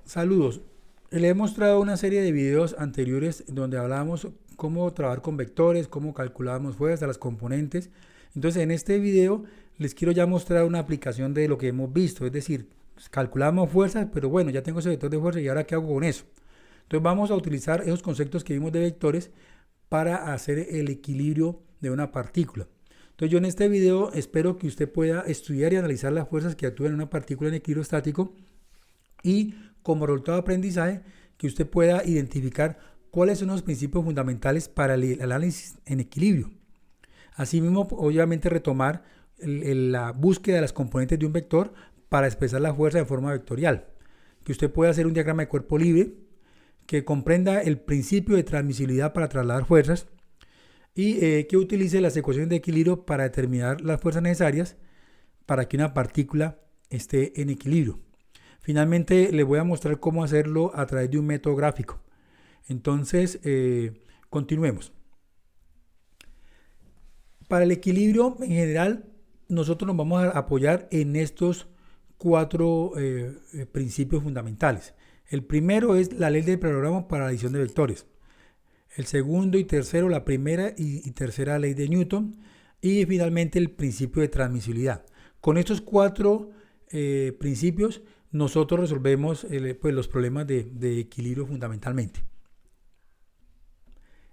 Saludos. Le he mostrado una serie de videos anteriores donde hablábamos cómo trabajar con vectores, cómo calculábamos fuerzas, las componentes. Entonces en este video les quiero ya mostrar una aplicación de lo que hemos visto, es decir, calculamos fuerzas, pero bueno, ya tengo ese vector de fuerza y ahora ¿qué hago con eso? Entonces vamos a utilizar esos conceptos que vimos de vectores para hacer el equilibrio de una partícula. Entonces yo en este video espero que usted pueda estudiar y analizar las fuerzas que actúan en una partícula en equilibrio estático y como resultado de aprendizaje que usted pueda identificar cuáles son los principios fundamentales para el análisis en equilibrio. Asimismo, obviamente retomar la búsqueda de las componentes de un vector para expresar la fuerza de forma vectorial. Que usted pueda hacer un diagrama de cuerpo libre que comprenda el principio de transmisibilidad para trasladar fuerzas y que utilice las ecuaciones de equilibrio para determinar las fuerzas necesarias para que una partícula esté en equilibrio. Finalmente les voy a mostrar cómo hacerlo a través de un método gráfico. Entonces, continuemos. Para el equilibrio en general, nosotros nos vamos a apoyar en estos cuatro principios fundamentales. El primero es la ley del paralelogramo para la adición de vectores. El segundo y tercero, la primera y tercera ley de Newton. Y finalmente el principio de transmisibilidad. Con estos cuatro principios, nosotros resolvemos los problemas de equilibrio fundamentalmente.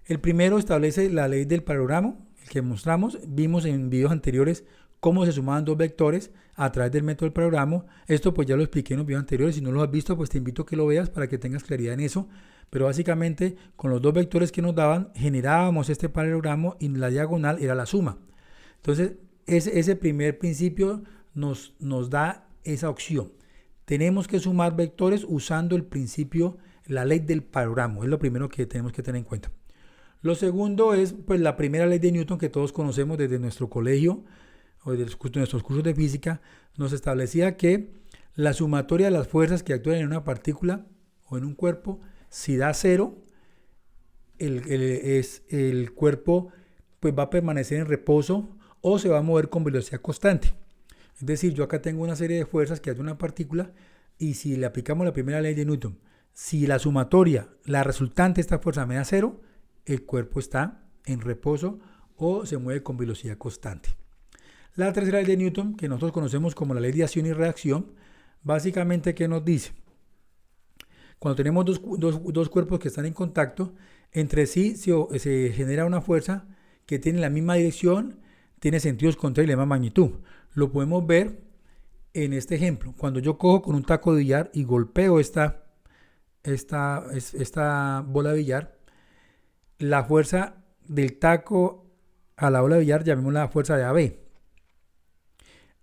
El primero establece la ley del paralelogramo, el que mostramos. Vimos en videos anteriores cómo se sumaban dos vectores a través del método del paralelogramo. Esto pues ya lo expliqué en los videos anteriores. Si no lo has visto, pues te invito a que lo veas para que tengas claridad en eso. Pero básicamente con los dos vectores que nos daban generábamos este paralelogramo y la diagonal era la suma. Entonces ese primer principio nos da esa opción. Tenemos que sumar vectores usando el principio, la ley del paralelogramo. Es lo primero que tenemos que tener en cuenta. Lo segundo es pues la primera ley de Newton que todos conocemos desde nuestro colegio o desde nuestros cursos de física. Nos establecía que la sumatoria de las fuerzas que actúan en una partícula o en un cuerpo, si da cero, el cuerpo pues va a permanecer en reposo o se va a mover con velocidad constante. Es decir, yo acá tengo una serie de fuerzas que actúan en una partícula y si le aplicamos la primera ley de Newton, si la sumatoria, la resultante de esta fuerza me da cero, el cuerpo está en reposo o se mueve con velocidad constante. La tercera ley de Newton, que nosotros conocemos como la ley de acción y reacción, básicamente ¿qué nos dice? Cuando tenemos dos cuerpos que están en contacto, entre sí se genera una fuerza que tiene la misma dirección, tiene sentidos contrarios y la misma magnitud. Lo podemos ver en este ejemplo. Cuando yo cojo con un taco de billar y golpeo esta bola de billar, la fuerza del taco a la bola de billar llamémosla la fuerza de AB.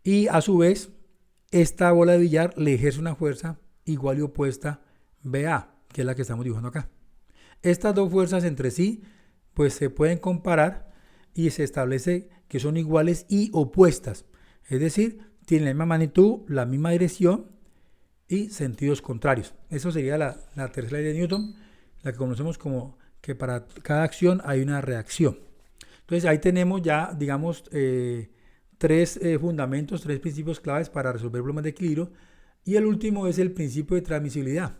Y a su vez, esta bola de billar le ejerce una fuerza igual y opuesta BA, que es la que estamos dibujando acá. Estas dos fuerzas entre sí pues se pueden comparar y se establece que son iguales y opuestas. Es decir, tienen la misma magnitud, la misma dirección y sentidos contrarios. Eso sería la tercera ley de Newton, la que conocemos como que para cada acción hay una reacción. Entonces ahí tenemos ya, digamos, tres fundamentos, tres principios claves para resolver problemas de equilibrio. Y el último es el principio de transmisibilidad.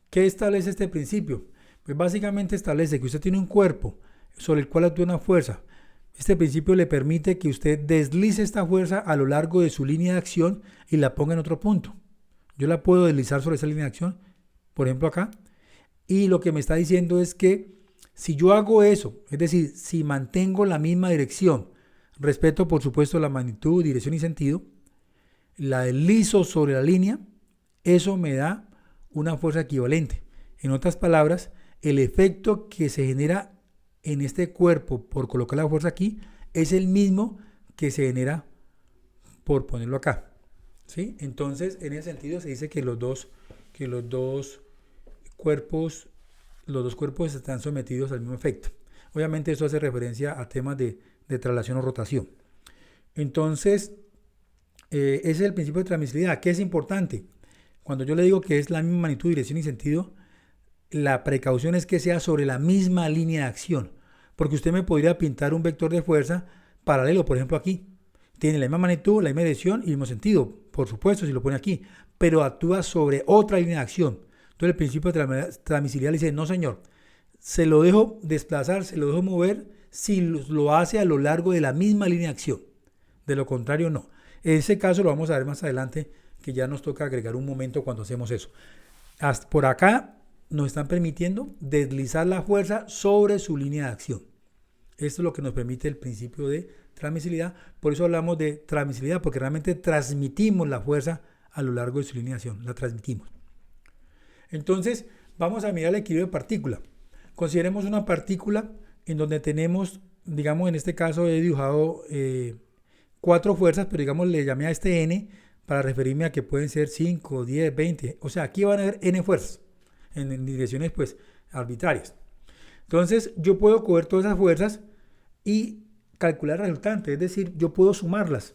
¿Qué establece este principio? Pues básicamente establece que usted tiene un cuerpo sobre el cual actúa una fuerza. Este principio le permite que usted deslice esta fuerza a lo largo de su línea de acción y la ponga en otro punto. Yo la puedo deslizar sobre esa línea de acción, por ejemplo acá, y lo que me está diciendo es que si yo hago eso, es decir, si mantengo la misma dirección, respeto por supuesto la magnitud, dirección y sentido, la deslizo sobre la línea, eso me da una fuerza equivalente. En otras palabras, el efecto que se genera en este cuerpo por colocar la fuerza aquí es el mismo que se genera por ponerlo acá, ¿sí? Entonces en ese sentido se dice que los dos cuerpos están sometidos al mismo efecto. Obviamente eso hace referencia a temas de traslación o rotación. Entonces ese es el principio de transmisibilidad. ¿Qué es importante? Cuando yo le digo que es la misma magnitud, dirección y sentido, la precaución es que sea sobre la misma línea de acción, porque usted me podría pintar un vector de fuerza paralelo, por ejemplo aquí. Tiene la misma magnitud, la misma dirección y el mismo sentido, por supuesto, si lo pone aquí, pero actúa sobre otra línea de acción. Entonces el principio de transmisibilidad le dice, no señor, se lo dejo desplazar, se lo dejo mover si lo hace a lo largo de la misma línea de acción. De lo contrario, no. En ese caso lo vamos a ver más adelante, que ya nos toca agregar un momento cuando hacemos eso. Hasta por acá nos están permitiendo deslizar la fuerza sobre su línea de acción. Esto es lo que nos permite el principio de transmisibilidad. Por eso hablamos de transmisibilidad, porque realmente transmitimos la fuerza a lo largo de su línea de acción. La transmitimos. Entonces, vamos a mirar el equilibrio de partícula. Consideremos una partícula en donde tenemos, digamos, en este caso he dibujado 4 fuerzas, pero digamos le llamé a este n para referirme a que pueden ser 5, 10, 20. O sea, aquí van a haber n fuerzas en direcciones pues arbitrarias. Entonces, yo puedo coger todas esas fuerzas y calcular el resultante, es decir, yo puedo sumarlas.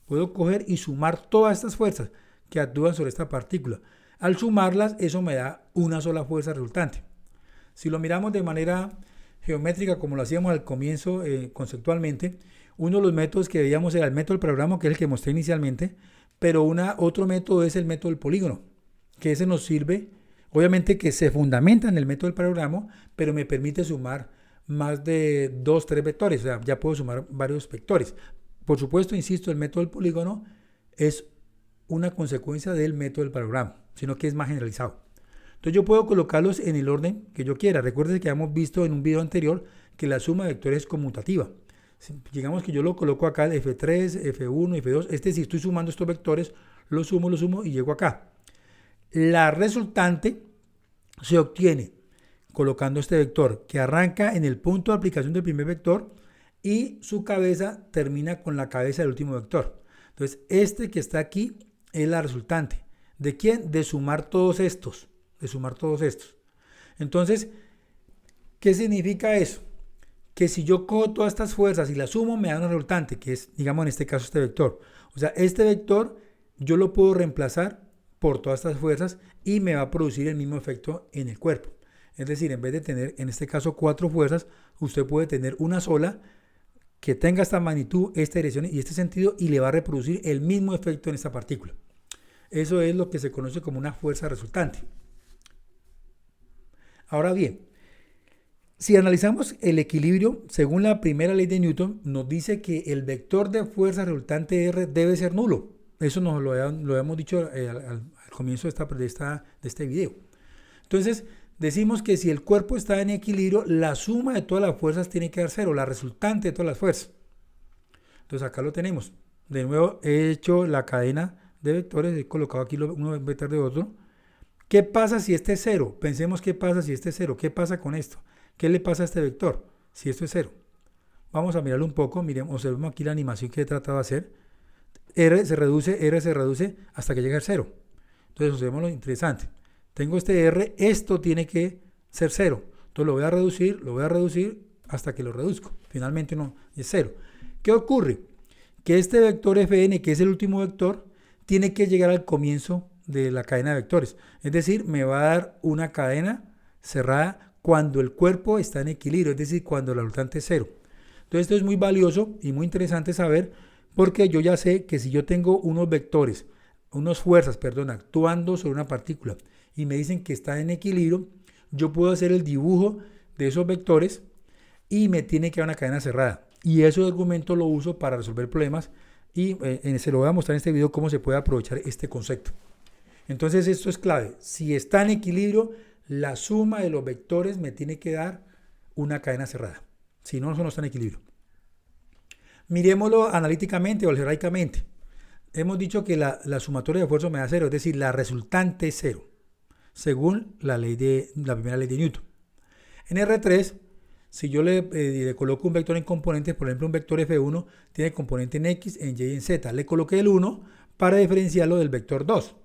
Puedo coger y sumar todas estas fuerzas que actúan sobre esta partícula. Al sumarlas, eso me da una sola fuerza resultante. Si lo miramos de manera geométrica, como lo hacíamos al comienzo conceptualmente, uno de los métodos que veíamos era el método del paralelogramo, que es el que mostré inicialmente, pero otro método es el método del polígono, que ese nos sirve, obviamente que se fundamenta en el método del paralelogramo, pero me permite sumar más de 2, 3 vectores, o sea, ya puedo sumar varios vectores. Por supuesto, insisto, el método del polígono es una consecuencia del método del paralelogramo, sino que es más generalizado. Entonces yo puedo colocarlos en el orden que yo quiera. Recuerden que hemos visto en un video anterior que la suma de vectores es conmutativa. Digamos que yo lo coloco acá, el F3, F1, F2. Si estoy sumando estos vectores, lo sumo y llego acá. La resultante se obtiene colocando este vector que arranca en el punto de aplicación del primer vector y su cabeza termina con la cabeza del último vector. Entonces, este que está aquí es la resultante. ¿De quién? De sumar todos estos. Entonces, ¿qué significa eso? Que si yo cojo todas estas fuerzas y las sumo, me da una resultante, que es, digamos, en este caso este vector. O sea, este vector yo lo puedo reemplazar por todas estas fuerzas y me va a producir el mismo efecto en el cuerpo. Es decir, en vez de tener, en este caso, 4 fuerzas, usted puede tener una sola que tenga esta magnitud, esta dirección y este sentido y le va a reproducir el mismo efecto en esta partícula. Eso es lo que se conoce como una fuerza resultante. Ahora bien, si analizamos el equilibrio, según la primera ley de Newton, nos dice que el vector de fuerza resultante R debe ser nulo. Eso nos lo habíamos dicho al comienzo de este video. Entonces, decimos que si el cuerpo está en equilibrio, la suma de todas las fuerzas tiene que dar 0, la resultante de todas las fuerzas. Entonces, acá lo tenemos. De nuevo, he hecho la cadena de vectores, he colocado aquí uno en vector de otro. ¿Qué pasa si este es 0? Pensemos qué pasa si este es 0. ¿Qué pasa con esto? ¿Qué le pasa a este vector si esto es 0? Vamos a mirarlo un poco. Miremos, observemos aquí la animación que he tratado de hacer. R se reduce hasta que llega al 0. Entonces observemos lo interesante. Tengo este R, esto tiene que ser 0. Entonces lo voy a reducir hasta que lo reduzco. Finalmente no es 0. ¿Qué ocurre? Que este vector Fn, que es el último vector, tiene que llegar al comienzo de la cadena de vectores. Es decir, me va a dar una cadena cerrada cuando el cuerpo está en equilibrio, es decir, cuando la resultante es 0. Entonces esto es muy valioso y muy interesante saber, porque yo ya sé que si yo tengo unas fuerzas, actuando sobre una partícula y me dicen que está en equilibrio, yo puedo hacer el dibujo de esos vectores y me tiene que dar una cadena cerrada. Y ese argumento lo uso para resolver problemas y se lo voy a mostrar en este video cómo se puede aprovechar este concepto. Entonces esto es clave. Si está en equilibrio, la suma de los vectores me tiene que dar una cadena cerrada. Si no, eso no está en equilibrio. Miremoslo analíticamente o algebraicamente. Hemos dicho que la sumatoria de esfuerzo me da 0, es decir, la resultante es 0, según la primera ley de Newton. En R3, si yo le coloco un vector en componentes, por ejemplo un vector F1 tiene componente en X, en Y y en Z. Le coloqué el 1 para diferenciarlo del vector 2.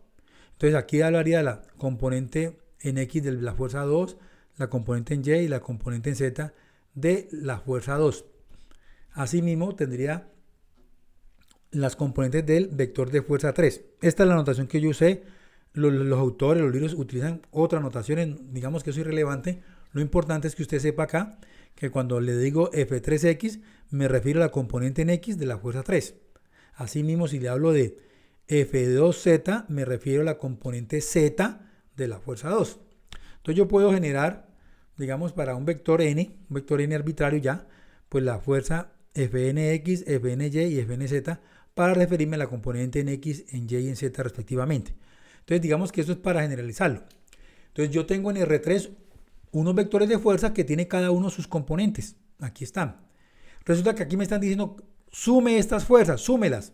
Entonces aquí hablaría de la componente en X de la fuerza 2, la componente en Y y la componente en Z de la fuerza 2. Asimismo tendría las componentes del vector de fuerza 3. Esta es la notación que yo usé. Los autores, los libros utilizan otras notaciones, digamos que eso es irrelevante. Lo importante es que usted sepa acá que cuando le digo F3X me refiero a la componente en X de la fuerza 3. Asimismo, si le hablo de F2Z, me refiero a la componente Z de la fuerza 2. Entonces yo puedo generar, digamos, para un vector n arbitrario ya, pues la fuerza Fnx, Fny y Fnz para referirme a la componente en x, en y y en z respectivamente. Entonces digamos que eso es para generalizarlo. Entonces yo tengo en R3 unos vectores de fuerza que tiene cada uno sus componentes. Aquí están. Resulta que aquí me están diciendo, sume estas fuerzas, súmelas.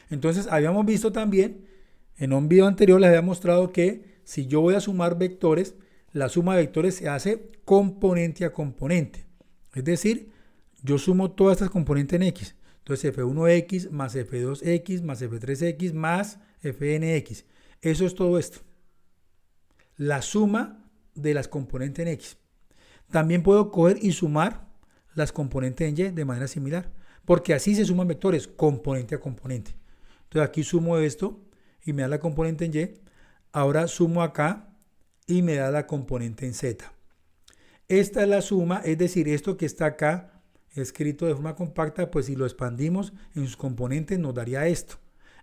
Entonces habíamos visto también, en un video anterior les había mostrado que si yo voy a sumar vectores, la suma de vectores se hace componente a componente. Es decir, yo sumo todas estas componentes en X. Entonces F1X más F2X más F3X más Fnx. Eso es todo esto. La suma de las componentes en X. También puedo coger y sumar las componentes en Y de manera similar. Porque así se suman vectores, componente a componente. Entonces aquí sumo esto y me da la componente en Y. Ahora sumo acá y me da la componente en Z. Esta es la suma, es decir, esto que está acá escrito de forma compacta, pues si lo expandimos en sus componentes nos daría esto,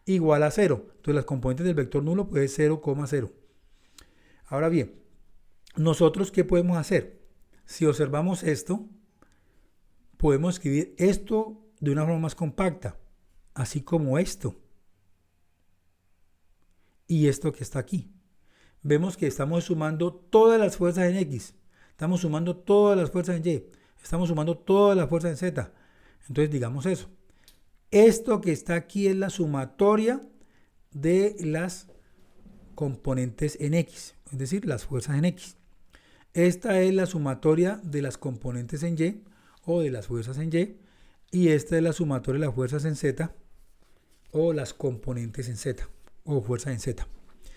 igual a 0. Entonces las componentes del vector nulo pues es 0,0. Ahora bien, nosotros ¿qué podemos hacer? Si observamos esto, podemos escribir esto de una forma más compacta, así como esto. Y esto que está aquí. Vemos que estamos sumando todas las fuerzas en X, estamos sumando todas las fuerzas en Y, estamos sumando todas las fuerzas en Z. Entonces digamos eso. Esto que está aquí es la sumatoria de las componentes en X, es decir, las fuerzas en X. Esta es la sumatoria de las componentes en Y o de las fuerzas en Y. Y esta es la sumatoria de las fuerzas en Z o las componentes en Z o fuerzas en Z.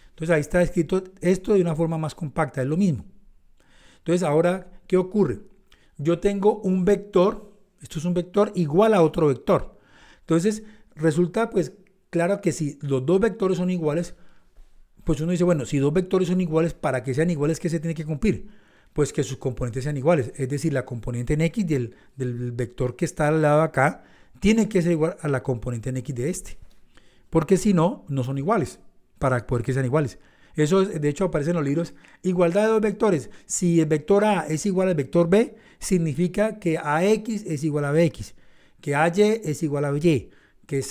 Entonces ahí está escrito esto de una forma más compacta, es lo mismo. Entonces ahora, ¿qué ocurre? Yo tengo un vector, esto es un vector igual a otro vector. Entonces resulta pues claro que si los dos vectores son iguales, pues uno dice, bueno, si dos vectores son iguales, para que sean iguales, ¿qué se tiene que cumplir? Pues que sus componentes sean iguales. Es decir, la componente en X del vector que está al lado de acá tiene que ser igual a la componente en X de este. Porque si no, no son iguales, para poder que sean iguales. Eso de hecho aparece en los libros. Igualdad de dos vectores. Si el vector A es igual al vector B, significa que AX es igual a BX, que AY es igual a BY, que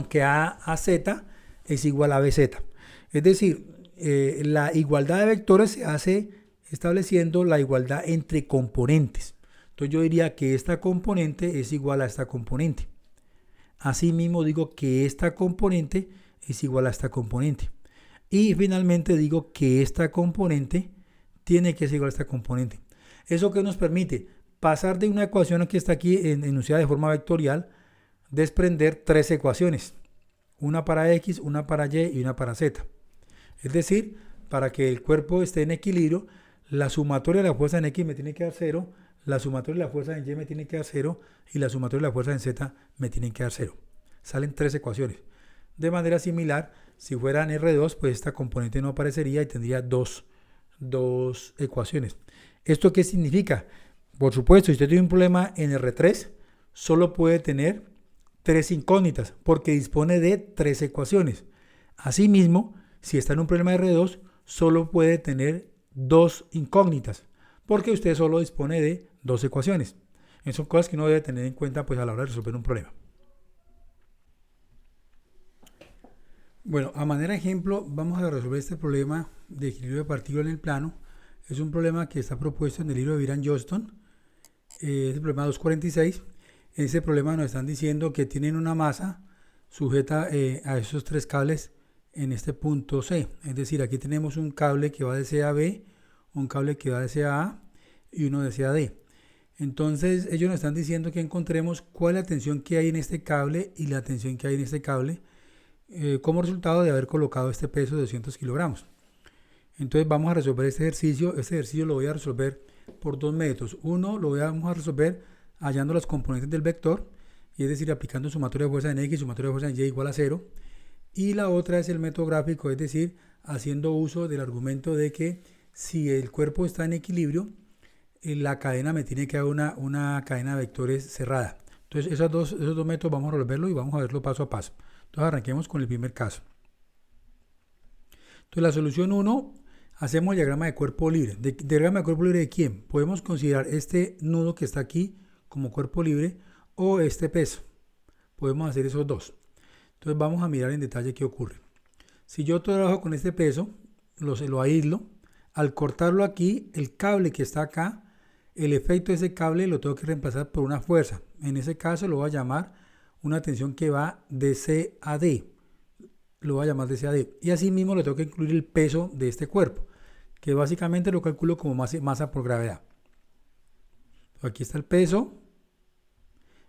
que AZ es igual a BZ. Es decir, la igualdad de vectores se hace estableciendo la igualdad entre componentes. Entonces yo diría que esta componente es igual a esta componente. Asimismo digo que esta componente es igual a esta componente. Y finalmente digo que esta componente tiene que ser igual a esta componente. ¿Eso que nos permite? Pasar de una ecuación que está aquí enunciada de forma vectorial, desprender tres ecuaciones. Una para X, una para Y y una para Z. Es decir, para que el cuerpo esté en equilibrio, la sumatoria de la fuerza en X me tiene que dar 0, la sumatoria de la fuerza en Y me tiene que dar 0 y la sumatoria de la fuerza en Z me tiene que dar 0. Salen tres ecuaciones. De manera similar, si fueran R2, pues esta componente no aparecería y tendría dos ecuaciones. ¿Esto qué significa? Por supuesto, si usted tiene un problema en R3, solo puede tener tres incógnitas porque dispone de tres ecuaciones. Asimismo, si está en un problema de R2, solo puede tener dos incógnitas porque usted solo dispone de dos ecuaciones. Esas son cosas que uno debe tener en cuenta pues, a la hora de resolver un problema. Bueno, a manera de ejemplo, vamos a resolver este problema de equilibrio de partículas en el plano. Es un problema que está propuesto en el libro de Viran-Johnston. Es el problema 246. En ese problema nos están diciendo que tienen una masa sujeta a esos tres cables en este punto C. Es decir, aquí tenemos un cable que va de C a B, un cable que va de C a A y uno de C a D. Entonces ellos nos están diciendo que encontremos cuál es la tensión que hay en este cable y la tensión que hay en este cable como resultado de haber colocado este peso de 200 kilogramos. Entonces vamos a resolver este ejercicio. Este ejercicio lo voy a resolver por dos métodos. Uno lo vamos a resolver hallando las componentes del vector, y es decir, aplicando sumatoria de fuerza en X, sumatoria de fuerza en Y igual a 0. Y la otra es el método gráfico, es decir, haciendo uso del argumento de que si el cuerpo está en equilibrio, la cadena me tiene que dar una cadena de vectores cerrada. Entonces esos dos métodos vamos a resolverlo y vamos a verlo paso a paso. Entonces arranquemos con el primer caso. Entonces la solución 1, hacemos el diagrama de cuerpo libre. ¿Diagrama de cuerpo libre de quién? Podemos considerar este nudo que está aquí como cuerpo libre o este peso. Podemos hacer esos dos. Entonces vamos a mirar en detalle qué ocurre. Si yo trabajo con este peso, lo aíslo, al cortarlo aquí, el cable que está acá, el efecto de ese cable lo tengo que reemplazar por una fuerza. En ese caso lo voy a llamar una tensión que va de C a D. Lo voy a llamar de C a D. Y así mismo le tengo que incluir el peso de este cuerpo, que básicamente lo calculo como masa por gravedad. Aquí está el peso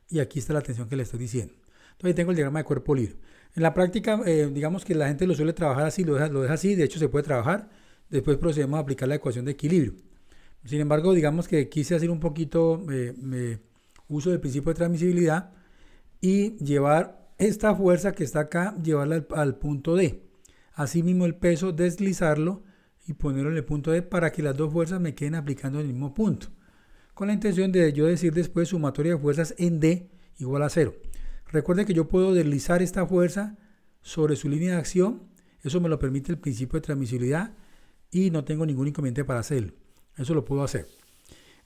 y aquí está la tensión que le estoy diciendo. Entonces ahí tengo el diagrama de cuerpo libre. En la práctica, digamos que la gente lo suele trabajar así, lo deja así, de hecho se puede trabajar. Después procedemos a aplicar la ecuación de equilibrio. Sin embargo, digamos que quise hacer un poquito uso del principio de transmisibilidad y llevar esta fuerza que está acá, llevarla al punto D. Asimismo el peso, deslizarlo y ponerlo en el punto D para que las dos fuerzas me queden aplicando en el mismo punto. Con la intención de yo decir después sumatoria de fuerzas en D igual a 0. Recuerden que yo puedo deslizar esta fuerza sobre su línea de acción. Eso me lo permite el principio de transmisibilidad y no tengo ningún inconveniente para hacerlo. Eso lo puedo hacer.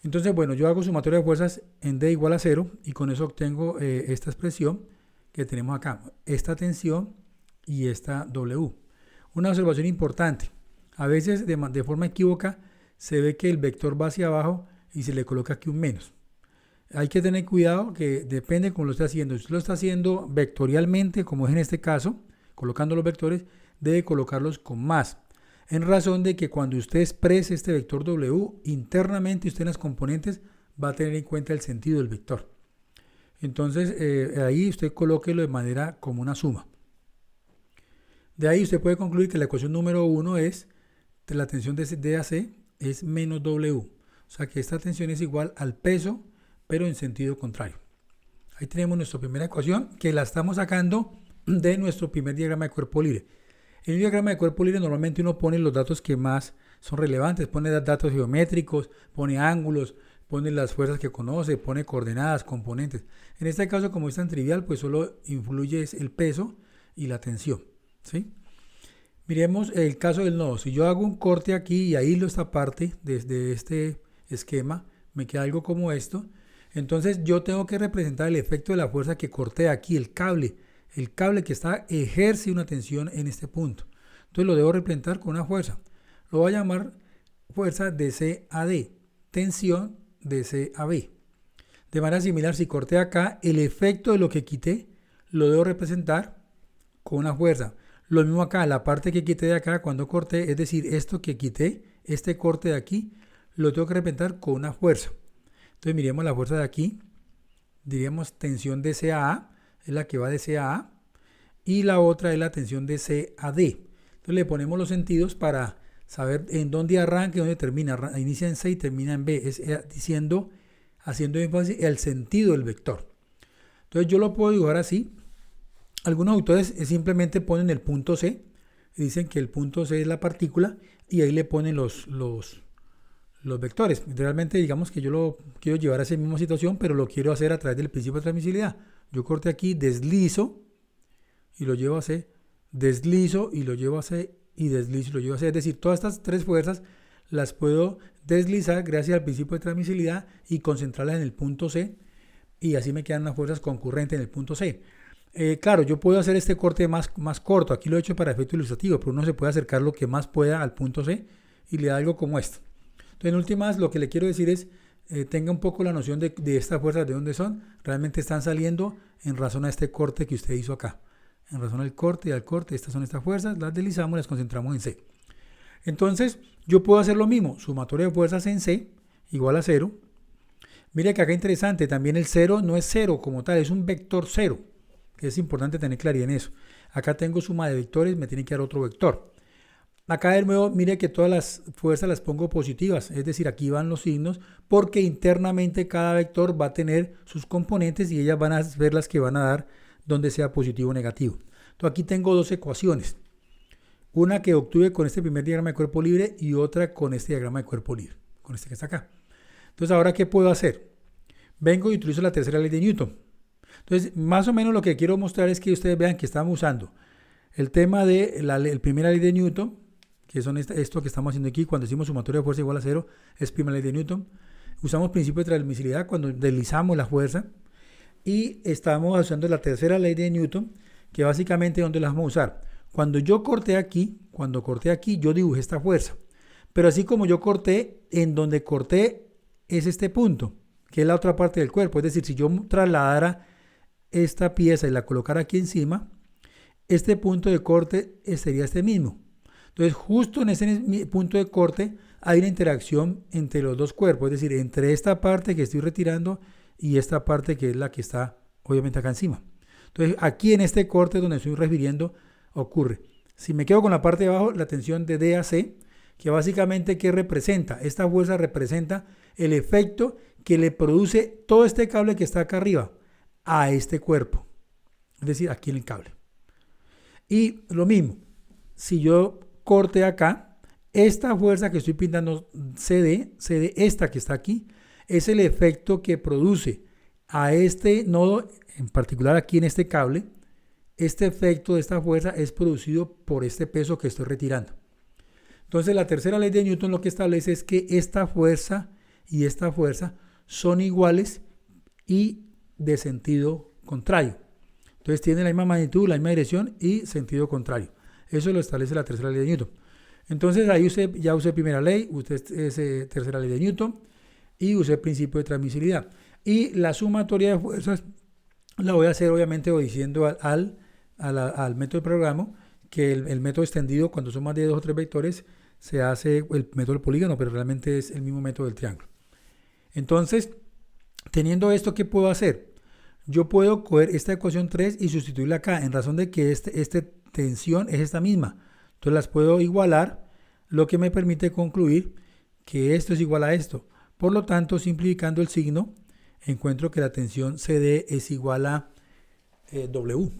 Entonces, bueno, yo hago sumatoria de fuerzas en D igual a 0 y con eso obtengo esta expresión que tenemos acá. Esta tensión y esta W. Una observación importante. A veces de forma equívoca se ve que el vector va hacia abajo y se le coloca aquí un menos. Hay que tener cuidado que depende cómo lo esté haciendo. Si usted lo está haciendo vectorialmente, como es en este caso, colocando los vectores, debe colocarlos con más. En razón de que cuando usted exprese este vector W, internamente usted en las componentes va a tener en cuenta el sentido del vector. Entonces, ahí usted colóquelo de manera como una suma. De ahí usted puede concluir que la ecuación número 1 es la tensión de D a C es menos W. O sea que esta tensión es igual al peso, pero en sentido contrario. Ahí tenemos nuestra primera ecuación que la estamos sacando de nuestro primer diagrama de cuerpo libre. En el diagrama de cuerpo libre normalmente uno pone los datos que más son relevantes, pone datos geométricos, pone ángulos, pone las fuerzas que conoce, pone coordenadas, componentes. En este caso, como es tan trivial, pues solo influye el peso y la tensión, ¿sí? Miremos el caso del nodo. Si yo hago un corte aquí y aíslo esta parte desde este esquema, me queda algo como esto. Entonces yo tengo que representar el efecto de la fuerza que corté aquí, el cable que está ejerce una tensión en este punto. Entonces lo debo representar con una fuerza. Lo voy a llamar fuerza de C a D, tensión de C a B. De manera similar, si corté acá, el efecto de lo que quité lo debo representar con una fuerza. Lo mismo acá, la parte que quité de acá cuando corté, es decir, esto que quité, este corte de aquí, lo tengo que representar con una fuerza. Entonces miremos la fuerza de aquí, diríamos tensión de C a A, es la que va de C a A, y la otra es la tensión de C a D. Entonces le ponemos los sentidos para saber en dónde arranca y dónde termina. Inicia en C y termina en B, es haciendo énfasis el sentido del vector. Entonces yo lo puedo dibujar así. Algunos autores simplemente ponen el punto C y dicen que el punto C es la partícula y ahí le ponen los vectores. Realmente digamos que yo lo quiero llevar a esa misma situación, pero lo quiero hacer a través del principio de transmisibilidad. Yo corté aquí, deslizo y lo llevo a C, deslizo y lo llevo a C y deslizo y lo llevo a C. Es decir, todas estas tres fuerzas las puedo deslizar gracias al principio de transmisibilidad y concentrarlas en el punto C y así me quedan las fuerzas concurrentes en el punto C. Claro, yo puedo hacer este corte más corto, aquí lo he hecho para efecto ilustrativo, pero uno se puede acercar lo que más pueda al punto C y le da algo como esto. Entonces, en últimas, lo que le quiero decir es, tenga un poco la noción de estas fuerzas, de dónde son, realmente están saliendo en razón a este corte que usted hizo acá. En razón al corte y al corte, estas son estas fuerzas, las deslizamos y las concentramos en C. Entonces, yo puedo hacer lo mismo, sumatoria de fuerzas en C igual a 0. Mire que acá interesante, también el 0 no es 0 como tal, es un vector 0. Que es importante tener claridad en eso. Acá tengo suma de vectores, me tiene que dar otro vector. Acá de nuevo, mire que todas las fuerzas las pongo positivas, es decir, aquí van los signos, porque internamente cada vector va a tener sus componentes y ellas van a ser las que van a dar donde sea positivo o negativo. Entonces aquí tengo dos ecuaciones. Una que obtuve con este primer diagrama de cuerpo libre y otra con este diagrama de cuerpo libre, con este que está acá. Entonces, ¿ahora qué puedo hacer? Vengo y utilizo la tercera ley de Newton. Entonces, más o menos lo que quiero mostrar es que ustedes vean que estamos usando el tema de la primera ley de Newton, que son esto que estamos haciendo aquí. Cuando decimos sumatoria de fuerza igual a cero, es primera ley de Newton. Usamos principio de transmisibilidad cuando deslizamos la fuerza. Y estamos usando la tercera ley de Newton, que básicamente ¿dónde la vamos a usar? Cuando corté aquí, yo dibujé esta fuerza. Pero así como yo corté, en donde corté es este punto, que es la otra parte del cuerpo. Es decir, si yo trasladara esta pieza y la colocara aquí encima, este punto de corte sería este mismo. Entonces, justo en ese punto de corte hay una interacción entre los dos cuerpos, es decir, entre esta parte que estoy retirando y esta parte que es la que está obviamente acá encima. Entonces, aquí en este corte donde estoy refiriendo ocurre. Si me quedo con la parte de abajo, la tensión de D a C, que básicamente, ¿qué representa? Esta fuerza representa el efecto que le produce todo este cable que está acá arriba a este cuerpo, es decir, aquí en el cable. Y lo mismo, si yo corte acá, esta fuerza que estoy pintando CD, esta que está aquí, es el efecto que produce a este nodo, en particular aquí en este cable. Este efecto de esta fuerza es producido por este peso que estoy retirando. Entonces la tercera ley de Newton lo que establece es que esta fuerza y esta fuerza son iguales y de sentido contrario. Entonces tienen la misma magnitud, la misma dirección y sentido contrario. Eso lo establece la tercera ley de Newton. Entonces ahí ya usé primera ley, usted tercera ley de Newton y usé principio de transmisibilidad. Y la sumatoria de fuerzas la voy a hacer obviamente obedeciendo al método de programa, que el método extendido cuando son más de 2 o 3 vectores se hace el método del polígono, pero realmente es el mismo método del triángulo. Entonces, teniendo esto, ¿qué puedo hacer? Yo puedo coger esta ecuación 3 y sustituirla acá, en razón de que esta tensión es esta misma. Entonces las puedo igualar, lo que me permite concluir que esto es igual a esto. Por lo tanto, simplificando el signo, encuentro que la tensión CD es igual a W.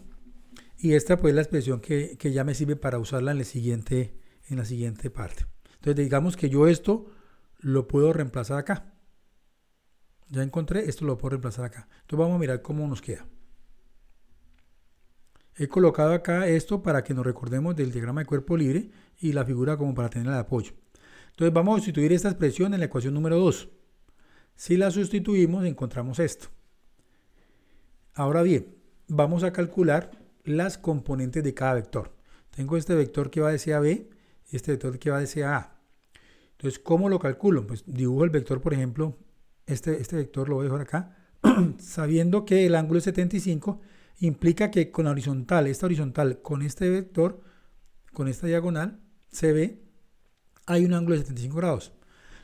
Y esta pues es la expresión que ya me sirve para usarla en la siguiente parte. Entonces digamos que yo esto lo puedo reemplazar acá. Ya encontré, esto lo puedo reemplazar acá. Entonces vamos a mirar cómo nos queda. He colocado acá esto para que nos recordemos del diagrama de cuerpo libre y la figura como para tenerla de apoyo. Entonces vamos a sustituir esta expresión en la ecuación número 2. Si la sustituimos encontramos esto. Ahora bien, vamos a calcular las componentes de cada vector. Tengo este vector que va de C a B y este vector que va de C a A. Entonces, ¿cómo lo calculo? Pues dibujo el vector, por ejemplo, este vector lo voy a dejar acá, sabiendo que el ángulo es 75, implica que con la horizontal, esta horizontal con este vector, con esta diagonal, CB, hay un ángulo de 75 grados.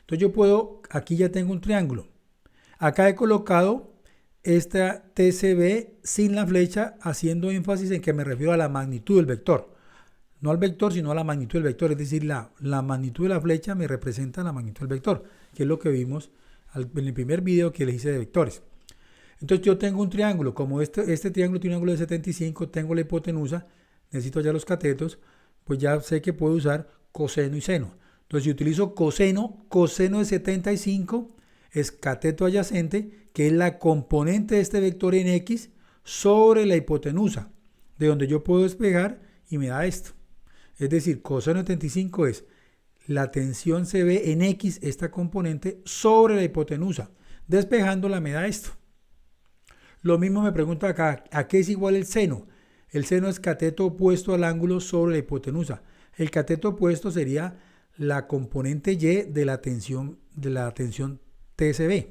Entonces yo puedo, aquí ya tengo un triángulo. Acá he colocado esta TCB sin la flecha, haciendo énfasis en que me refiero a la magnitud del vector. No al vector, sino a la magnitud del vector. Es decir, la magnitud de la flecha me representa la magnitud del vector, que es lo que vimos en el primer video que les hice de vectores. Entonces yo tengo un triángulo. Como este triángulo tiene un ángulo de 75, tengo la hipotenusa, necesito ya los catetos, pues ya sé que puedo usar coseno y seno. Entonces si utilizo coseno de 75 es cateto adyacente, que es la componente de este vector en X sobre la hipotenusa, de donde yo puedo despejar y me da esto. Es decir, coseno de 75 es la tensión CB en X, esta componente, sobre la hipotenusa. Despejándola me da esto. Lo mismo me pregunta acá, ¿a qué es igual el seno? El seno es cateto opuesto al ángulo sobre la hipotenusa. El cateto opuesto sería la componente Y de la tensión TCB.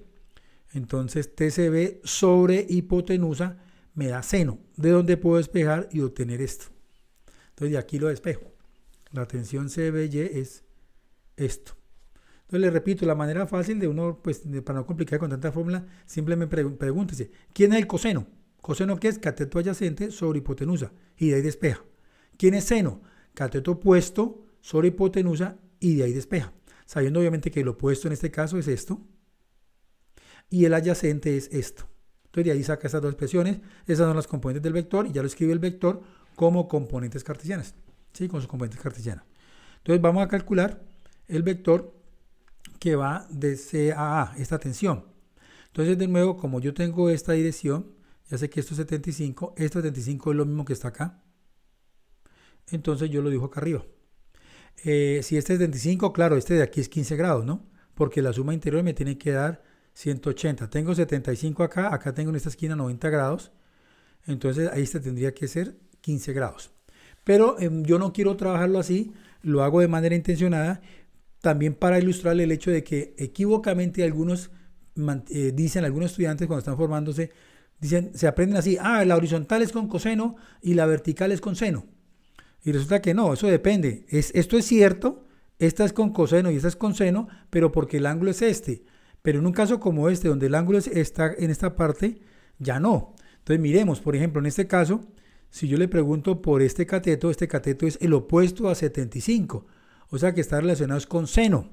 Entonces TCB sobre hipotenusa me da seno, de donde puedo despejar y obtener esto. Entonces de aquí lo despejo. La tensión CBY es esto. Entonces le repito, la manera fácil de uno, pues para no complicar con tanta fórmula, simplemente pregúntese, ¿quién es el coseno? ¿Coseno qué es? Cateto adyacente sobre hipotenusa y de ahí despeja. ¿Quién es seno? Cateto opuesto sobre hipotenusa y de ahí despeja. Sabiendo obviamente que lo opuesto en este caso es esto y el adyacente es esto. Entonces de ahí saca estas dos expresiones. Esas son las componentes del vector y ya lo escribe el vector como componentes cartesianas. ¿Sí? Con sus componentes cartesianas. Entonces vamos a calcular el vector que va de C a A, esta tensión. Entonces de nuevo, como yo tengo esta dirección, ya sé que esto es 75, esto 75 es lo mismo que está acá. Entonces yo lo dibujo acá arriba. Si este es 75, claro, este de aquí es 15 grados, ¿no? Porque la suma interior me tiene que dar 180. Tengo 75 acá, acá tengo en esta esquina 90 grados. Entonces ahí este tendría que ser 15 grados. Pero yo no quiero trabajarlo así, lo hago de manera intencionada, también para ilustrar el hecho de que equívocamente algunos dicen, algunos estudiantes cuando están formándose, dicen, se aprenden así, la horizontal es con coseno y la vertical es con seno. Y resulta que no, eso depende. Esto es cierto, esta es con coseno y esta es con seno, pero porque el ángulo es este. Pero en un caso como este, donde el ángulo está en esta parte, ya no. Entonces miremos, por ejemplo, en este caso, si yo le pregunto por este cateto es el opuesto a 75. O sea que está relacionado con seno.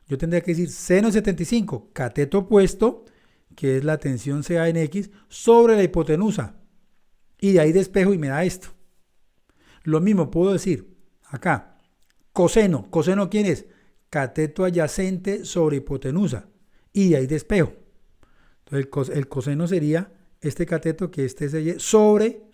Yo tendría que decir seno de 75, cateto opuesto, que es la tensión CA en X, sobre la hipotenusa. Y de ahí despejo y me da esto. Lo mismo puedo decir acá, coseno. ¿Coseno quién es? Cateto adyacente sobre hipotenusa. Y de ahí despejo. Entonces el coseno sería este cateto que este es sobre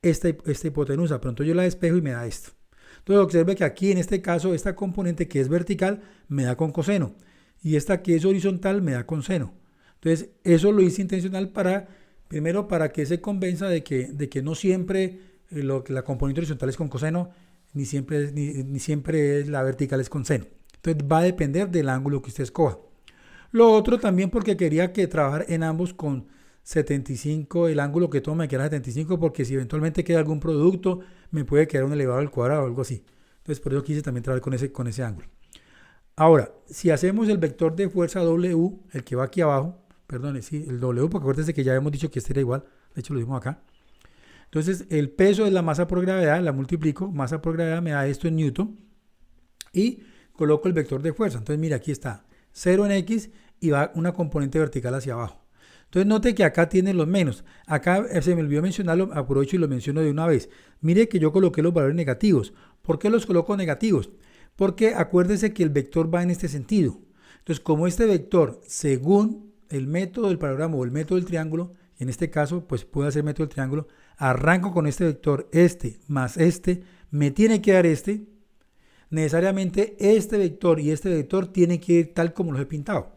esta hipotenusa. Pero entonces yo la despejo y me da esto. Entonces observe que aquí en este caso esta componente que es vertical me da con coseno. Y esta que es horizontal me da con seno. Entonces eso lo hice intencional primero para que se convenza de que no siempre la componente horizontal es con coseno, ni siempre la vertical es con seno. Entonces va a depender del ángulo que usted escoja. Lo otro también porque quería que trabajar en ambos con 75, el ángulo que toma me queda 75, porque si eventualmente queda algún producto, me puede quedar un elevado al cuadrado o algo así. Entonces por eso quise también trabajar con ese ángulo. Ahora, si hacemos el vector de fuerza W, el que va aquí abajo, perdón, sí, el W, porque acuérdense que ya habíamos dicho que este era igual, de hecho lo vimos acá. Entonces el peso es la masa por gravedad, la multiplico, masa por gravedad me da esto en Newton, y coloco el vector de fuerza. Entonces mira, aquí está 0 en X y va una componente vertical hacia abajo. Entonces note que acá tiene los menos. Acá se me olvidó mencionarlo, aprovecho y lo menciono de una vez. Mire que yo coloqué los valores negativos. ¿Por qué los coloco negativos? Porque acuérdese que el vector va en este sentido. Entonces como este vector, según el método del paralogramo o el método del triángulo, en este caso pues puede ser método del triángulo, arranco con este vector, este más este, me tiene que dar este. Necesariamente este vector y este vector tienen que ir tal como los he pintado.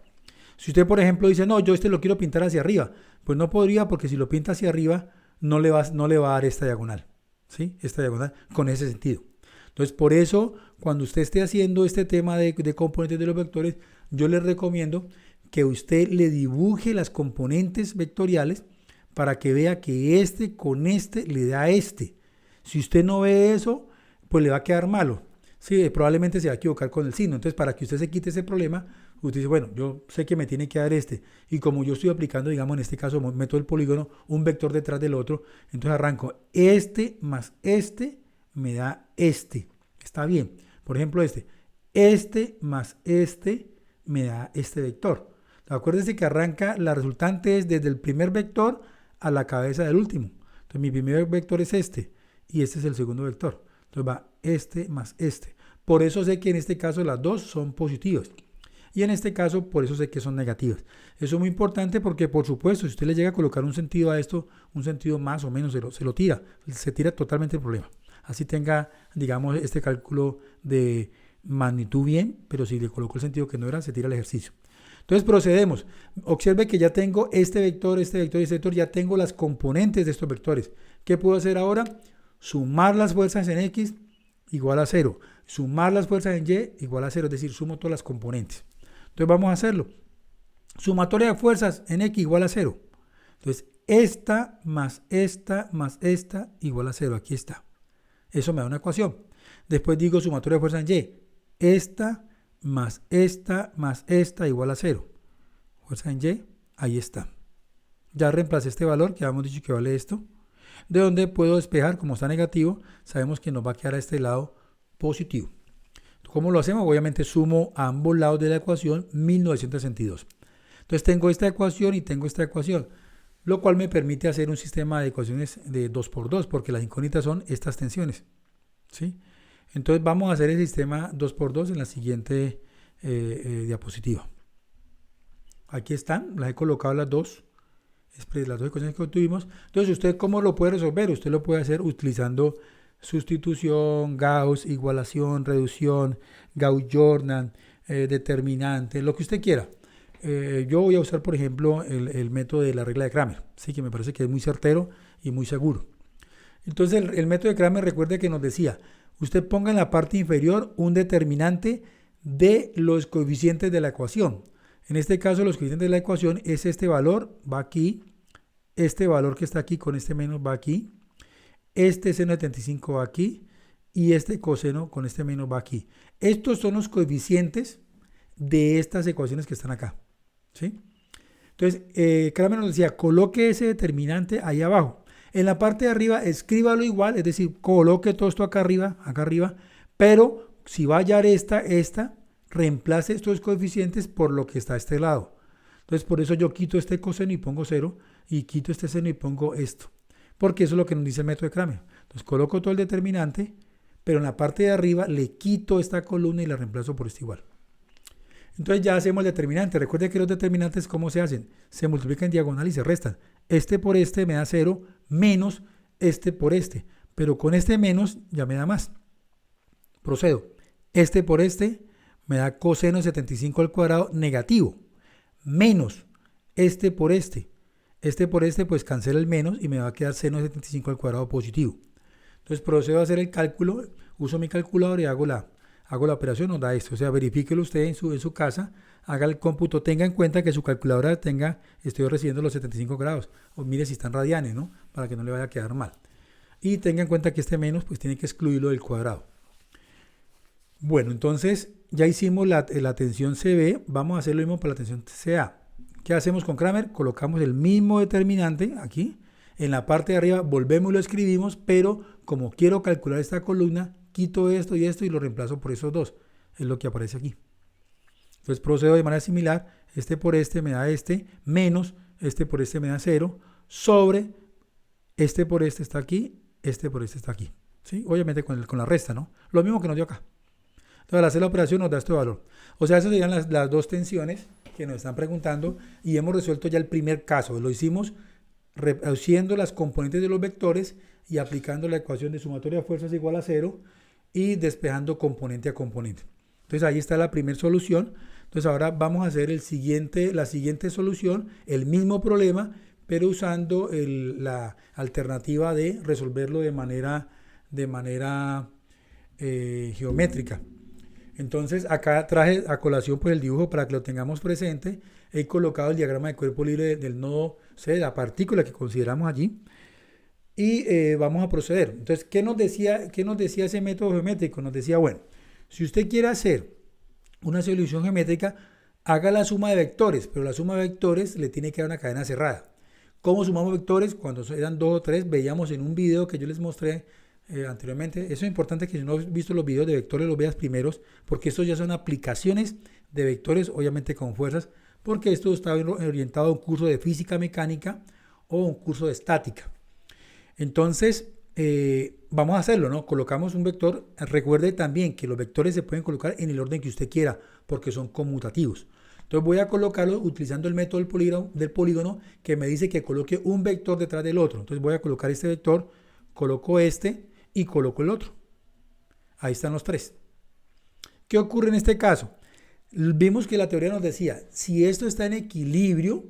Si usted, por ejemplo, dice, no, yo este lo quiero pintar hacia arriba, pues no podría, porque si lo pinta hacia arriba, no le va a dar esta diagonal, ¿sí? Esta diagonal con ese sentido. Entonces, por eso, cuando usted esté haciendo este tema de componentes de los vectores, yo le recomiendo que usted le dibuje las componentes vectoriales para que vea que este con este le da este. Si usted no ve eso, pues le va a quedar malo. Sí, probablemente se va a equivocar con el signo. Entonces, para que usted se quite ese problema, usted dice, bueno, yo sé que me tiene que dar este. Y como yo estoy aplicando, digamos, en este caso, método del polígono, un vector detrás del otro, entonces arranco este más este me da este. Está bien. Por ejemplo, este más este me da este vector. Acuérdense que arranca, la resultante es desde el primer vector a la cabeza del último. Entonces, mi primer vector es este y este es el segundo vector. Entonces va este más este. Por eso sé que en este caso las dos son positivas. Y en este caso, por eso sé que son negativas. Eso es muy importante porque, por supuesto, si usted le llega a colocar un sentido a esto, un sentido más o menos, se lo tira. Se tira totalmente el problema. Así tenga, digamos, este cálculo de magnitud bien, pero si le coloco el sentido que no era, se tira el ejercicio. Entonces procedemos. Observe que ya tengo este vector y este vector. Ya tengo las componentes de estos vectores. ¿Qué puedo hacer ahora? Sumar las fuerzas en X igual a 0. Sumar las fuerzas en Y igual a 0. Es decir, sumo todas las componentes. Entonces vamos a hacerlo. Sumatoria de fuerzas en X igual a 0. Entonces esta más esta igual a 0. Aquí está. Eso me da una ecuación. Después digo sumatoria de fuerzas en Y. Esta más esta igual a 0. Fuerza en Y, ahí está. Ya reemplacé este valor que habíamos dicho que vale esto. De donde puedo despejar, como está negativo, sabemos que nos va a quedar a este lado positivo. ¿Cómo lo hacemos? Obviamente sumo a ambos lados de la ecuación 1962. Entonces tengo esta ecuación y tengo esta ecuación, lo cual me permite hacer un sistema de ecuaciones de 2×2, porque las incógnitas son estas tensiones, ¿sí? Entonces vamos a hacer el sistema 2×2 en la siguiente diapositiva. Aquí están, las he colocado las dos ecuaciones que obtuvimos. Entonces, ¿usted cómo lo puede resolver? Usted lo puede hacer utilizando sustitución, Gauss, igualación, reducción, Gauss-Jordan, determinante, lo que usted quiera. Yo voy a usar, por ejemplo, el método de la regla de Cramer, ¿sí? Que me parece que es muy certero y muy seguro. Entonces, el método de Cramer, recuerde que nos decía, usted ponga en la parte inferior un determinante de los coeficientes de la ecuación. En este caso, los coeficientes de la ecuación es este valor, va aquí, este valor que está aquí con este menos va aquí, este seno de 75 va aquí y este coseno con este menos va aquí. Estos son los coeficientes de estas ecuaciones que están acá, ¿sí? Entonces, Cramer nos decía, coloque ese determinante ahí abajo. En la parte de arriba, escríbalo igual, es decir, coloque todo esto acá arriba, pero si va a hallar esta, reemplace estos coeficientes por lo que está a este lado. Entonces, por eso yo quito este coseno y pongo 0, y quito este seno y pongo esto, porque eso es lo que nos dice el método de Cramer. Entonces, coloco todo el determinante, pero en la parte de arriba le quito esta columna y la reemplazo por este igual. Entonces ya hacemos el determinante. Recuerde que los determinantes, ¿cómo se hacen? Se multiplican en diagonal y se restan. Este por este me da 0 menos este por este. Pero con este menos ya me da más. Procedo. Este por este me da coseno de 75 al cuadrado negativo. Menos este por este. Este por este pues cancela el menos y me va a quedar seno de 75 al cuadrado positivo. Entonces procedo a hacer el cálculo. Uso mi calculadora y hago la operación, nos da esto. O sea, verifíquelo usted en su casa, haga el cómputo, tenga en cuenta que su calculadora estoy recibiendo los 75 grados. O mire si están radianes, ¿no? Para que no le vaya a quedar mal. Y tenga en cuenta que este menos, pues tiene que excluirlo del cuadrado. Bueno, entonces ya hicimos la tensión CB, vamos a hacer lo mismo para la tensión CA. ¿Qué hacemos con Cramer? Colocamos el mismo determinante aquí. En la parte de arriba volvemos y lo escribimos, pero como quiero calcular esta columna, quito esto y lo reemplazo por esos dos. Es lo que aparece aquí. Entonces procedo de manera similar. Este por este me da este, menos este por este me da 0, sobre este por este está aquí, este por este está aquí. ¿Sí? Obviamente con la resta, ¿no? Lo mismo que nos dio acá. Entonces al hacer la operación nos da este valor. O sea, esas serían las dos tensiones que nos están preguntando y hemos resuelto ya el primer caso. Lo hicimos reduciendo las componentes de los vectores y aplicando la ecuación de sumatoria de fuerzas igual a 0 y despejando componente a componente. Entonces ahí está la primera solución. Entonces ahora vamos a hacer la siguiente solución, el mismo problema, pero usando la alternativa de resolverlo de manera geométrica. Entonces acá traje a colación pues el dibujo para que lo tengamos presente. He colocado el diagrama de cuerpo libre del nodo C, de la partícula que consideramos allí. Y vamos a proceder. Entonces, ¿qué nos decía ese método geométrico? Nos decía, bueno, si usted quiere hacer una solución geométrica, haga la suma de vectores, pero la suma de vectores le tiene que dar una cadena cerrada. ¿Cómo sumamos vectores? Cuando eran 2 o 3, veíamos en un video que yo les mostré anteriormente. Eso es importante que si no has visto los videos de vectores, los veas primeros, porque estos ya son aplicaciones de vectores, obviamente con fuerzas, porque esto está orientado a un curso de física mecánica o un curso de estática. Entonces, vamos a hacerlo, ¿no? Colocamos un vector. Recuerde también que los vectores se pueden colocar en el orden que usted quiera, porque son conmutativos. Entonces voy a colocarlo utilizando el método del polígono que me dice que coloque un vector detrás del otro. Entonces voy a colocar este vector, coloco este y coloco el otro. Ahí están los tres. ¿Qué ocurre en este caso? Vimos que la teoría nos decía, si esto está en equilibrio,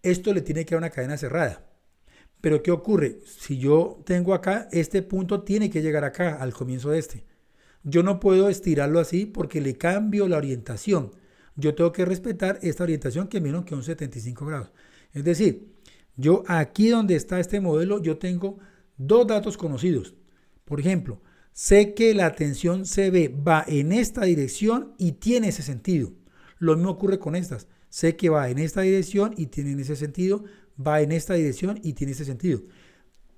esto le tiene que dar una cadena cerrada. Pero ¿qué ocurre? Si yo tengo acá, este punto tiene que llegar acá, al comienzo de este. Yo no puedo estirarlo así porque le cambio la orientación. Yo tengo que respetar esta orientación que menos que son 75 grados. Es decir, yo aquí donde está este modelo, yo tengo dos datos conocidos. Por ejemplo, sé que la tensión CB va en esta dirección y tiene ese sentido. Lo mismo ocurre con estas. Sé que va en esta dirección y tiene ese sentido. Va en esta dirección y tiene ese sentido.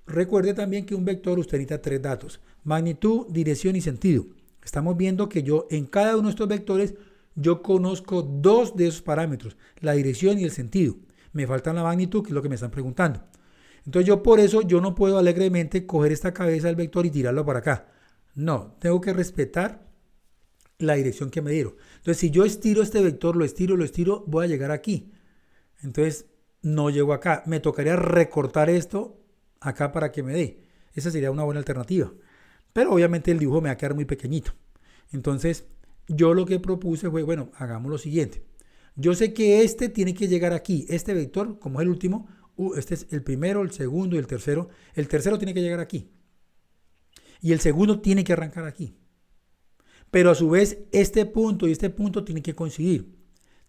Recuerde también que un vector usted necesita tres datos: magnitud, dirección y sentido. Estamos viendo que yo en cada uno de estos vectores yo conozco dos de esos parámetros, la dirección y el sentido. Me falta la magnitud, que es lo que me están preguntando. Entonces yo por eso yo no puedo alegremente coger esta cabeza del vector y tirarlo para acá. No, tengo que respetar la dirección que me dieron. Entonces si yo estiro este vector, lo estiro, voy a llegar aquí. Entonces no llego acá. Me tocaría recortar esto acá para que me dé. Esa sería una buena alternativa. Pero obviamente el dibujo me va a quedar muy pequeñito. Entonces, yo lo que propuse fue, bueno, hagamos lo siguiente. Yo sé que este tiene que llegar aquí. Este vector, como es el último, este es el primero, el segundo y el tercero. El tercero tiene que llegar aquí. Y el segundo tiene que arrancar aquí. Pero a su vez, este punto y este punto tienen que coincidir.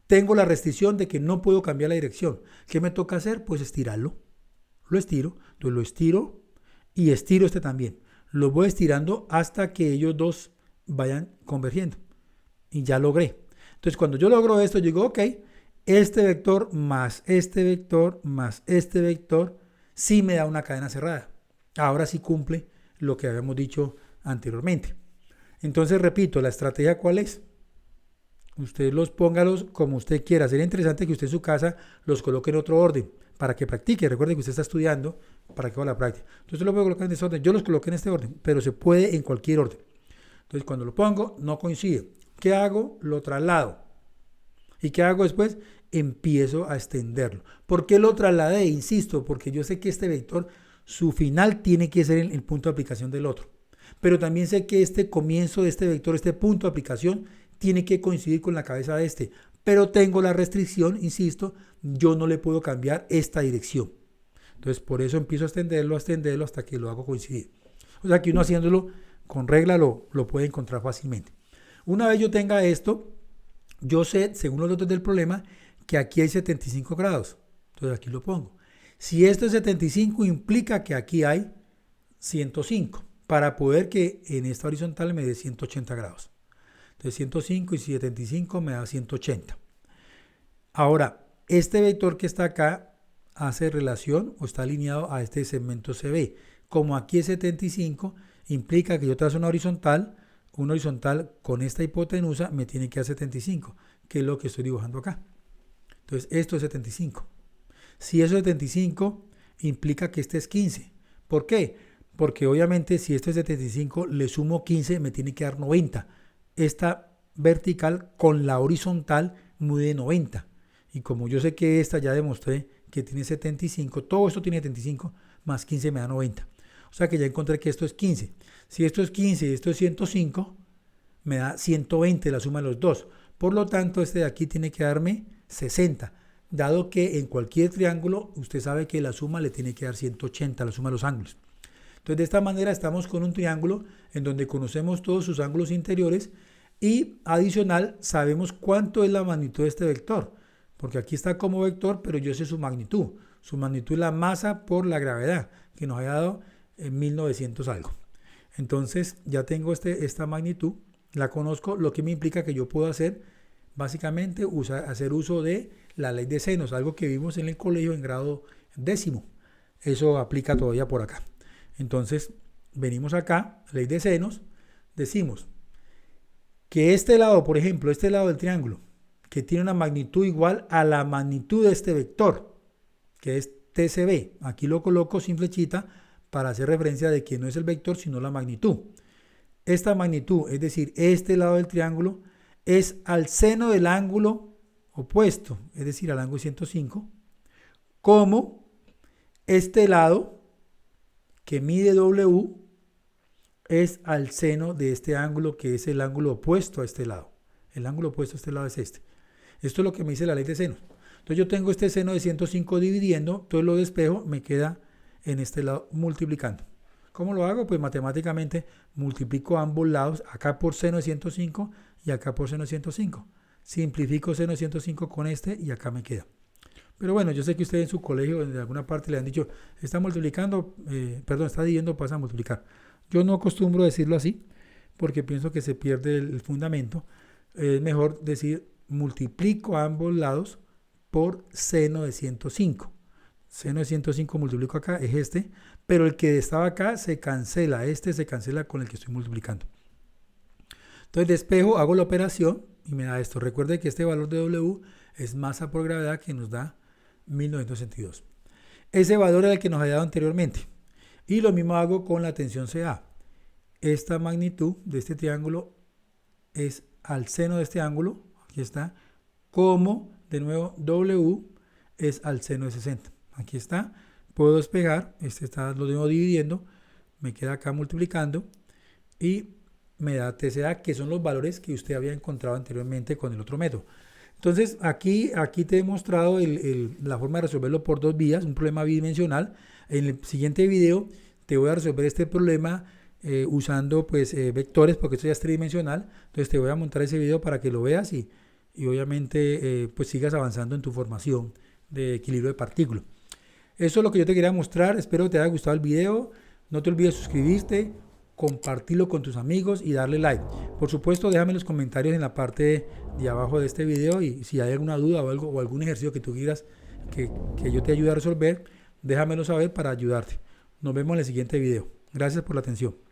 Tengo la restricción de que no puedo cambiar la dirección. ¿Qué me toca hacer? Pues estirarlo. Lo estiro. Entonces lo estiro y estiro este también. Lo voy estirando hasta que ellos dos vayan convergiendo. Y ya logré. Entonces cuando yo logro esto, yo digo, ok, este vector más este vector más este vector sí me da una cadena cerrada. Ahora sí cumple lo que habíamos dicho anteriormente. Entonces repito, la estrategia ¿cuál es? Usted póngalos como usted quiera. Sería interesante que usted en su casa los coloque en otro orden para que practique. Recuerde que usted está estudiando para que haga la práctica. Entonces lo puedo colocar en este orden. Yo los coloqué en este orden, pero se puede en cualquier orden. Entonces cuando lo pongo no coincide. ¿Qué hago? Lo traslado. ¿Y qué hago después? Empiezo a extenderlo. ¿Por qué lo trasladé? Insisto, porque yo sé que este vector, su final tiene que ser el punto de aplicación del otro. Pero también sé que este comienzo de este vector, este punto de aplicación, tiene que coincidir con la cabeza de este. Pero tengo la restricción, insisto, yo no le puedo cambiar esta dirección. Entonces por eso empiezo a extenderlo hasta que lo hago coincidir. O sea que uno haciéndolo con regla lo puede encontrar fácilmente. Una vez yo tenga esto, yo sé, según los datos del problema, que aquí hay 75 grados. Entonces aquí lo pongo. Si esto es 75, implica que aquí hay 105, para poder que en esta horizontal me dé 180 grados. Entonces 105 y 75 me da 180. Ahora, este vector que está acá hace relación o está alineado a este segmento CB. Como aquí es 75, implica que yo trazo una horizontal con esta hipotenusa me tiene que dar 75, que es lo que estoy dibujando acá. Entonces esto es 75. Si eso es 75, implica que este es 15. ¿Por qué? Porque obviamente si esto es 75, le sumo 15, me tiene que dar 90. Esta vertical con la horizontal mide 90. Y como yo sé que esta ya demostré que tiene 75, todo esto tiene 75, más 15 me da 90. O sea que ya encontré que esto es 15. Si esto es 15 y esto es 105, me da 120 la suma de los dos. Por lo tanto, este de aquí tiene que darme 60. Dado que en cualquier triángulo, usted sabe que la suma le tiene que dar 180, la suma de los ángulos. Entonces, de esta manera estamos con un triángulo en donde conocemos todos sus ángulos interiores y adicional sabemos cuánto es la magnitud de este vector. Porque aquí está como vector, pero yo sé su magnitud. Su magnitud es la masa por la gravedad, que nos ha dado en 1900 algo. Entonces, ya tengo esta magnitud, la conozco, lo que me implica que yo puedo hacer, básicamente, hacer uso de la ley de senos, algo que vimos en el colegio en grado 10º. Eso aplica todavía por acá. Entonces, venimos acá, ley de senos, decimos que este lado, por ejemplo, este lado del triángulo, que tiene una magnitud igual a la magnitud de este vector, que es TCB. Aquí lo coloco sin flechita para hacer referencia de que no es el vector, sino la magnitud. Esta magnitud, es decir, este lado del triángulo, es al seno del ángulo opuesto, es decir, al ángulo 105, como este lado, que mide W, es al seno de este ángulo, que es el ángulo opuesto a este lado. El ángulo opuesto a este lado es este. Esto es lo que me dice la ley de senos. Entonces yo tengo este seno de 105 dividiendo, entonces lo despejo, me queda en este lado multiplicando. ¿Cómo lo hago? Pues matemáticamente multiplico ambos lados, acá por seno de 105 y acá por seno de 105. Simplifico seno de 105 con este y acá me queda. Pero bueno, yo sé que ustedes en su colegio, en alguna parte le han dicho, está multiplicando, está dividiendo, pasa a multiplicar. Yo no acostumbro decirlo así, porque pienso que se pierde el fundamento. Es mejor decir, multiplico ambos lados por seno de 105. Seno de 105 multiplico acá, es este, pero el que estaba acá se cancela, este se cancela con el que estoy multiplicando. Entonces despejo, hago la operación y me da esto. Recuerde que este valor de W es masa por gravedad, que nos da 1962. Ese valor era el que nos había dado anteriormente. Y lo mismo hago con la tensión CA. Esta magnitud de este triángulo es al seno de este ángulo, aquí está, como de nuevo W es al seno de 60. Aquí está, puedo despegar, lo tengo dividiendo, me queda acá multiplicando, y me da TCA, que son los valores que usted había encontrado anteriormente con el otro método. Entonces aquí te he mostrado la forma de resolverlo por dos vías, un problema bidimensional. En el siguiente video te voy a resolver este problema usando pues vectores, porque esto ya es tridimensional. Entonces te voy a montar ese video para que lo veas y obviamente pues sigas avanzando en tu formación de equilibrio de partículas. Eso es lo que yo te quería mostrar. Espero que te haya gustado el video. No te olvides suscribirte, compartirlo con tus amigos y darle like. Por supuesto, déjame en los comentarios en la parte de abajo de este video, y si hay alguna duda o algo o algún ejercicio que tú quieras que yo te ayude a resolver, déjamelo saber para ayudarte. Nos vemos en el siguiente video. Gracias por la atención.